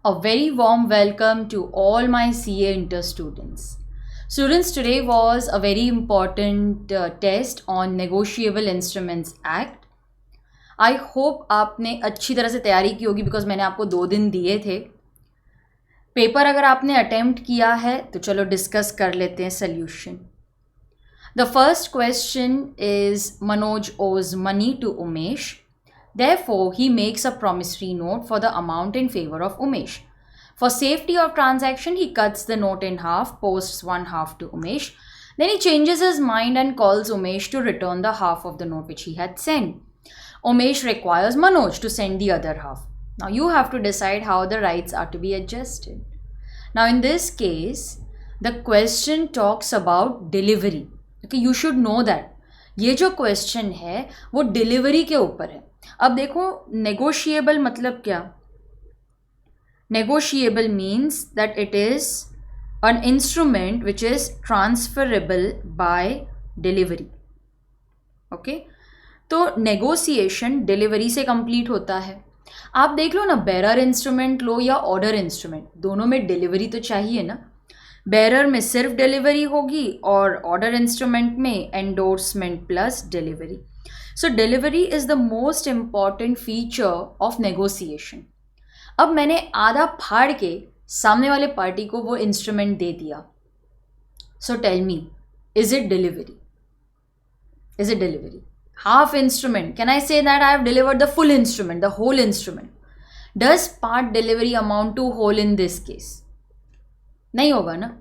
A very warm welcome to all my CA Inter students. Students, today was a very important test on Negotiable Instruments Act. I hope आपने अच्छी तरह से तैयारी की होगी because मैंने आपको 2 दिन दिए थे. पेपर अगर आपने अटेम्प्ट किया है तो चलो डिस्कस कर लेते हैं solution. The first question is Manoj owes money to Umesh. Therefore, he makes a promissory note for the amount in favor of Umesh. For safety of transaction, he cuts the note in half, posts one half to Umesh. Then he changes his mind and calls Umesh to return the half of the note which he had sent. Umesh requires Manoj to send the other half. Now you have to decide how the rights are to be adjusted. Now in this case, the question talks about delivery. Okay, you should know that. ये जो question है वो delivery के ऊपर है. अब देखो negotiable मतलब क्या? Negotiable means that it is an instrument which is transferable by delivery. Okay? तो negotiation delivery से complete होता है. आप देख लो ना, bearer instrument लो या order instrument, दोनों में delivery तो चाहिए ना. bearer में सिर्फ delivery होगी और order instrument में endorsement plus delivery. So delivery is the most important feature of negotiation. अब मैंने आधा फाड़ के सामने वाले पार्टी को वो इंस्ट्रूमेंट दे दिया. So tell me, is it delivery? Is it delivery? Half instrument. Can I say that I have delivered the full instrument, the whole instrument? Does part delivery amount to whole in this case? नहीं होगा ना.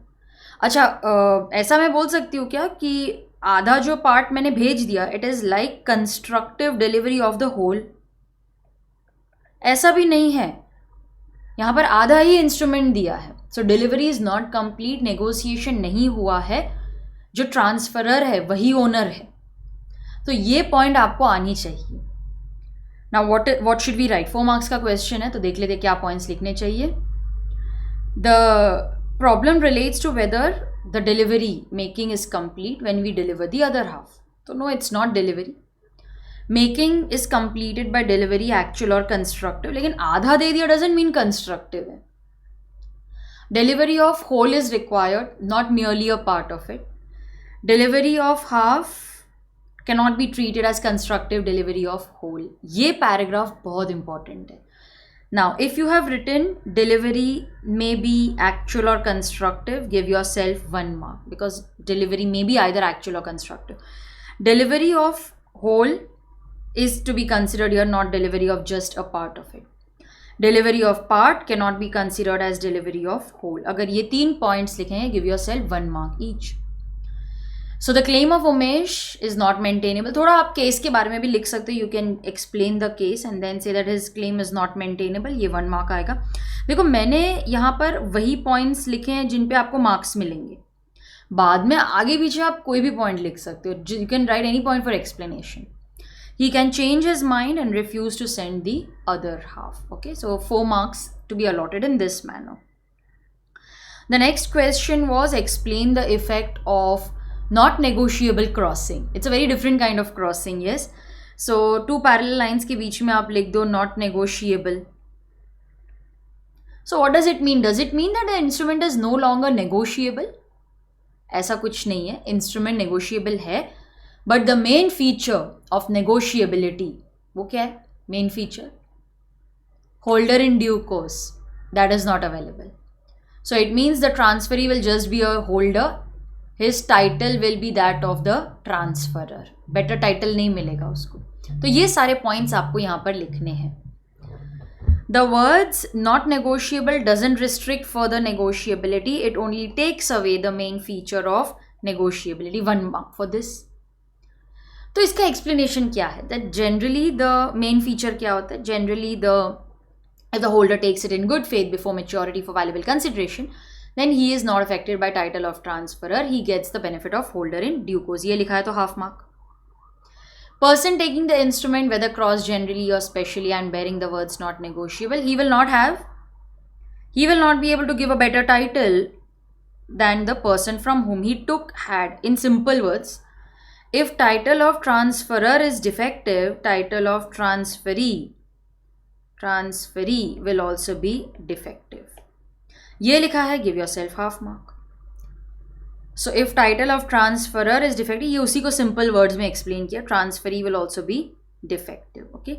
अच्छा, ऐसा मैं बोल सकती हूँ क्या कि आधा जो पार्ट मैंने भेज दिया, it is like constructive delivery of the whole? ऐसा भी नहीं है. यहाँ पर आधा ही इंस्ट्रूमेंट दिया है. So delivery is not complete. Negotiation नहीं हुआ है. जो ट्रांसफरर है वही ओनर है. तो ये पॉइंट आपको आनी चाहिए. Now what should we write? 4 marks का क्वेश्चन है तो देख लेते क्या पॉइंट्स लिखने चाहिए. The problem relates to whether the delivery making is complete when we deliver the other half. So no, it's not delivery. Making is completed by delivery, actual or constructive. लेकिन आधा दे दिया doesn't mean constructive है. Delivery of whole is required, not merely a part of it. Delivery of half cannot be treated as constructive delivery of whole. ये paragraph बहुत important है. Now, if you have written delivery may be actual or constructive, give yourself 1 mark because delivery may be either actual or constructive. Delivery of whole is to be considered here, not delivery of just a part of it. Delivery of part cannot be considered as delivery of whole. अगर ये 3 points लिखे हैं, give yourself 1 mark each. So the claim of Umesh is not maintainable. थोड़ा आप case के बारे में भी लिख सकते हो. You can explain the case and then say that his claim is not maintainable. ये 1 mark आएगा. देखो मैंने यहाँ पर वही points लिखे हैं जिन पे आपको marks मिलेंगे. बाद में आगे पीछे आप कोई भी point लिख सकते हो. You can write any point for explanation. He can change his mind and refuse to send the other half. Okay, so 4 marks to be allotted in this manner. The next question was explain the effect of not negotiable crossing. It's a very different kind of crossing, yes. So 2 parallel lines के बीच में आप लिख दो not negotiable. So what does it mean? Does it mean that the instrument is no longer negotiable? ऐसा कुछ नहीं है. Instrument negotiable है, but the main feature of negotiability वो क्या है? Main feature holder in due course, that is not available. So it means the transferee will just be a holder. His title will be that of the transferer. Better title नहीं मिलेगा उसको. तो ये सारे points आपको यहाँ पर लिखने हैं. The words not negotiable doesn't restrict further negotiability. It only takes away the main feature of negotiability. 1 mark for this. तो इसका explanation क्या है? That generally the main feature क्या होता है? Generally if the holder takes it in good faith before maturity for valuable consideration, then he is not affected by title of transferor. He gets the benefit of holder in due course. ये लिखा है तो half mark. Person taking the instrument whether cross generally or specially and bearing the words not negotiable, he will not be able to give a better title than the person from whom he took had. In simple words, if title of transferor is defective, title of transferee will also be defective. ये लिखा है, give yourself half mark. So if title of transferor is defective, ये उसी को simple words में explain किया, transferee will also be defective. Okay,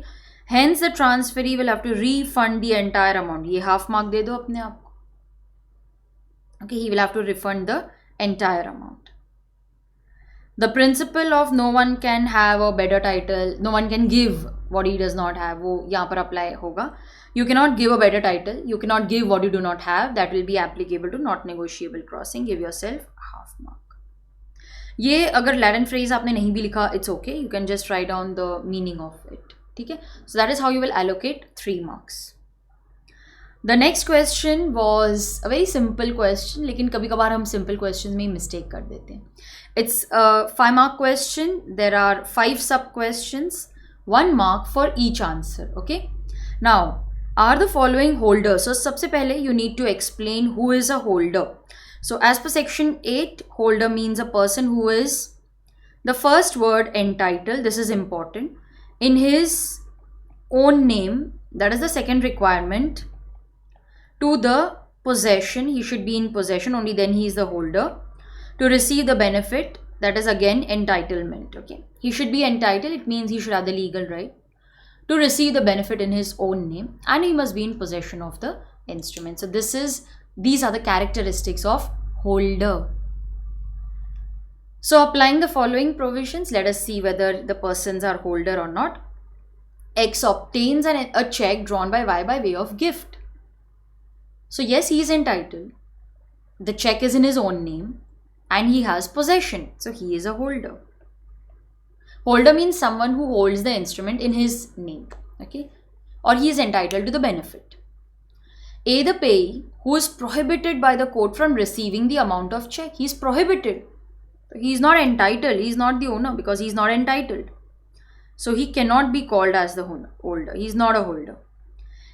hence the transferee will have to refund the entire amount. ये half mark दे दो अपने आप को. Okay, he will have to refund the entire amount. The principle of no one can have a better title, no one can give what he does not have, वो यहाँ पर apply होगा. You cannot give a better title, you cannot give what you do not have, that will be applicable to not negotiable crossing. Give yourself half mark. ये अगर Latin phrase आपने नहीं भी लिखा, it's okay, you can just write down the meaning of it. ठीक है, so that is how you will allocate 3 marks. The next question was a very simple question, लेकिन कभी कभार हम simple questions में mistake कर देते हैं. It's a 5 mark question. There are 5 sub questions, 1 mark for each answer. Okay, now are the following holders? So सबसे पहले you need to explain who is a holder. So as per section 8, holder means a person who is, the first word entitled, this is important, in his own name, that is the second requirement. To the possession, he should be in possession, only then he is the holder. To receive the benefit, that is again entitlement. Okay, he should be entitled, it means he should have the legal right to receive the benefit in his own name, and he must be in possession of the instrument. So these are the characteristics of holder. So applying the following provisions, let us see whether the persons are holder or not. X obtains a check drawn by Y by way of gift. So yes, he is entitled. The check is in his own name and he has possession. So he is a holder. Holder means someone who holds the instrument in his name. Okay, or he is entitled to the benefit. A, the payee, who is prohibited by the court from receiving the amount of check. He is prohibited. He is not entitled. He is not the owner because he is not entitled. So he cannot be called as the holder. He is not a holder.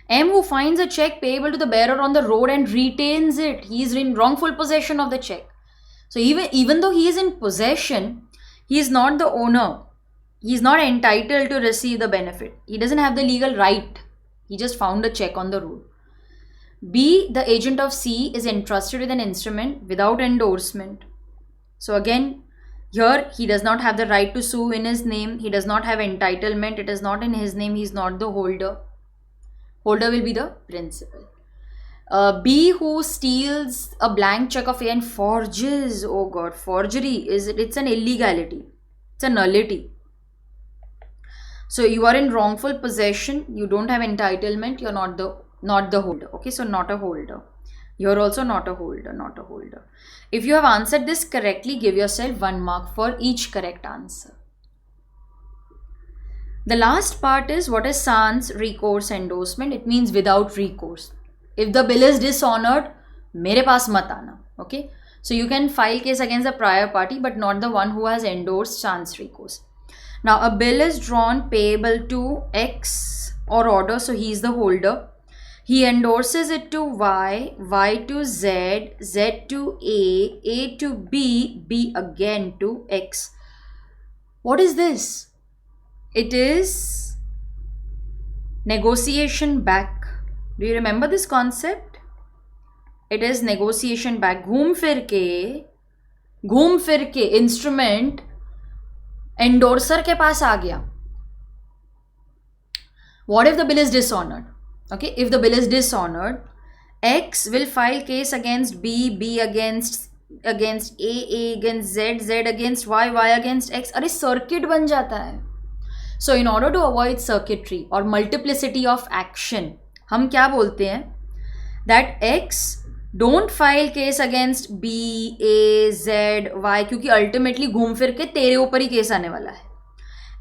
M, who finds a check payable to the bearer on the road and retains it. He is in wrongful possession of the check. So even though he is in possession, he is not the owner. He is not entitled to receive the benefit. He doesn't have the legal right. He just found a check on the road. B, the agent of C is entrusted with an instrument without endorsement. So again, here he does not have the right to sue in his name. He does not have entitlement. It is not in his name. He is not the holder. Holder will be the principal. B, who steals a blank check of A and forges. Oh God, forgery it's an illegality. It's a nullity. So you are in wrongful possession. You don't have entitlement. You're not the holder. Okay, so not a holder. You're also not a holder. Not a holder. If you have answered this correctly, give yourself 1 mark for each correct answer. The last part is, what is sans recourse endorsement? It means without recourse. If the bill is dishonored, mere paas mat aana. Okay, so you can file case against the prior party but not the one who has endorsed sans recourse. Now a bill is drawn payable to X or order, so he is the holder. He endorses it to Y, Y to Z, Z to A to B, B again to X. What is this? It is negotiation back. Do you remember this concept? It is negotiation back. घूम फिर के instrument endorser के पास आ गया. What if the bill is dishonored? Okay, if the bill is dishonored, X will file case against B, B against A against Z, Z against Y, Y against X. अरे circuit बन जाता है. So in order to avoid circuitry or multiplicity of action, हम क्या बोलते हैं? That X don't file case against B, A, Z, Y, क्योंकि ultimately घूम फिर के तेरे ऊपर ही केस आने वाला है.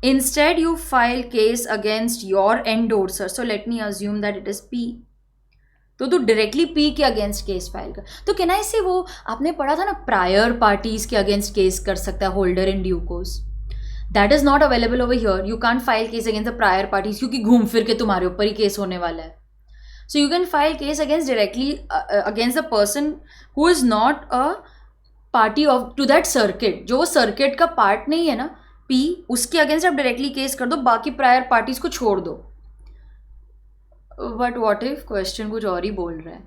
Instead you file case against your endorser. So let me assume that it is P. तो तू डायरेक्टली P के अगेंस्ट केस फाइल कर. तो कैन आई से, वो आपने पढ़ा था ना, प्रायर पार्टीज के अगेंस्ट केस कर सकता है holder in due course. That is not available over here. You can't file case against the prior parties क्योंकि घूम फिर के तुम्हारे ऊपर ही केस होने वाला है. So you can file case against directly against the person who is not a party of to that circuit. जो वो सर्किट का पार्ट नहीं है ना, P, उसके अगेंस्ट आप डायरेक्टली केस कर दो, बाकी प्रायर पार्टीज को छोड़ दो. बट व्हाट इफ क्वेश्चन कुछ और ही बोल रहा है.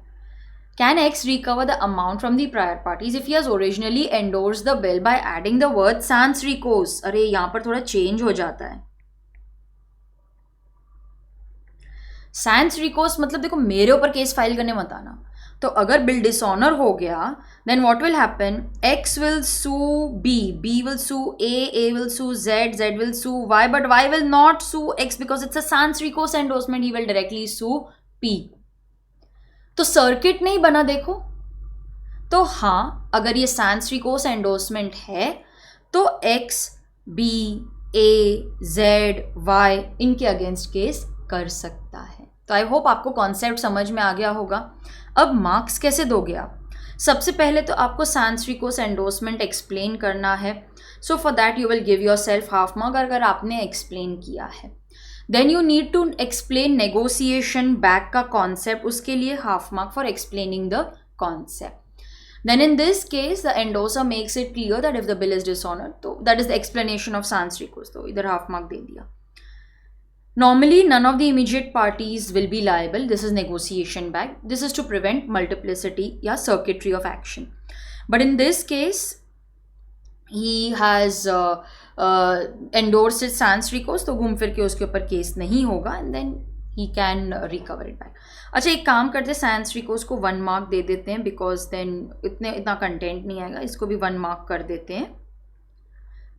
Can X recover the amount from the prior parties if he has originally endorsed the bill by adding the word sans recourse? अरे यहाँ पर थोड़ा चेंज हो जाता है. sans recourse मतलब देखो मेरे ऊपर केस फाइल करने मत आना. तो अगर बिल डिसऑनर हो गया then what will happen? X will sue B, B will sue A will sue Z, Z will sue Y, but Y will not sue X because it's a sans recourse endorsement. He will directly sue P. तो circuit नहीं बना देखो. तो हाँ, अगर ये sans recourse endorsement है तो X, B, A, Z, Y इनके अगेंस्ट केस कर सकता है. तो आई होप आपको कॉन्सेप्ट समझ में आ गया होगा. अब मार्क्स कैसे दोगे आप? सबसे पहले तो आपको sans recourse endorsement एक्सप्लेन करना है. So for that you will give yourself half mark अगर आपने एक्सप्लेन किया है. Then you need to explain negotiation back का कॉन्सेप्ट, उसके लिए half mark for explaining the concept. Then in this case the endorser makes it clear that if the bill is dishonored, so that is the explanation of sans recourse. तो इधर half mark दे दिया. Normally none of the immediate parties will be liable. This is negotiation back. This is to prevent multiplicity या circuitry of action. But in this case he has endorsed it sans recourse, तो घूम फिर के उसके ऊपर case नहीं होगा and then he can recover it back. अच्छा एक काम करते हैं, sans recourse को 1 मार्क दे देते हैं बिकॉज देन इतना कंटेंट नहीं आएगा. इसको भी 1 मार्क कर देते हैं.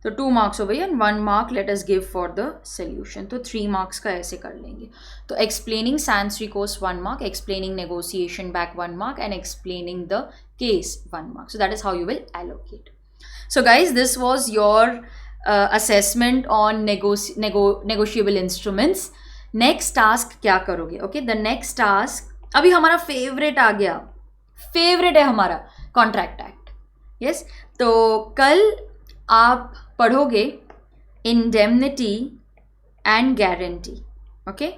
तो 2 मार्क्स हो गई and 1 mark let us give for the solution. तो 3 मार्क्स का ऐसे कर लेंगे. तो explaining sans recourse 1 mark, explaining negotiation back 1 mark and explaining the case 1 mark. So that is how you will allocate. So guys this was your assessment on negotiable instruments. Next task क्या करोगे? Okay, the next task अभी हमारा favourite आ गया. Favourite है हमारा contract act. Yes, तो कल आप पढ़ोगे indemnity and guarantee. Okay,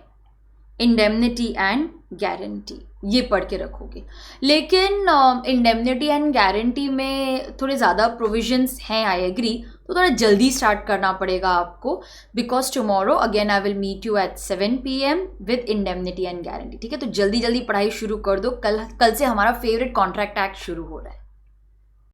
indemnity and guarantee ये पढ़ के रखोगे. लेकिन इंडेमनिटी एंड गारंटी में थोड़े ज़्यादा प्रोविजंस हैं, आई एग्री. तो थोड़ा जल्दी स्टार्ट करना पड़ेगा आपको because tomorrow again I will meet you at 7 PM with indemnity and guarantee. ठीक है, तो जल्दी जल्दी पढ़ाई शुरू कर दो. कल से हमारा फेवरेट कॉन्ट्रैक्ट एक्ट शुरू हो रहा है.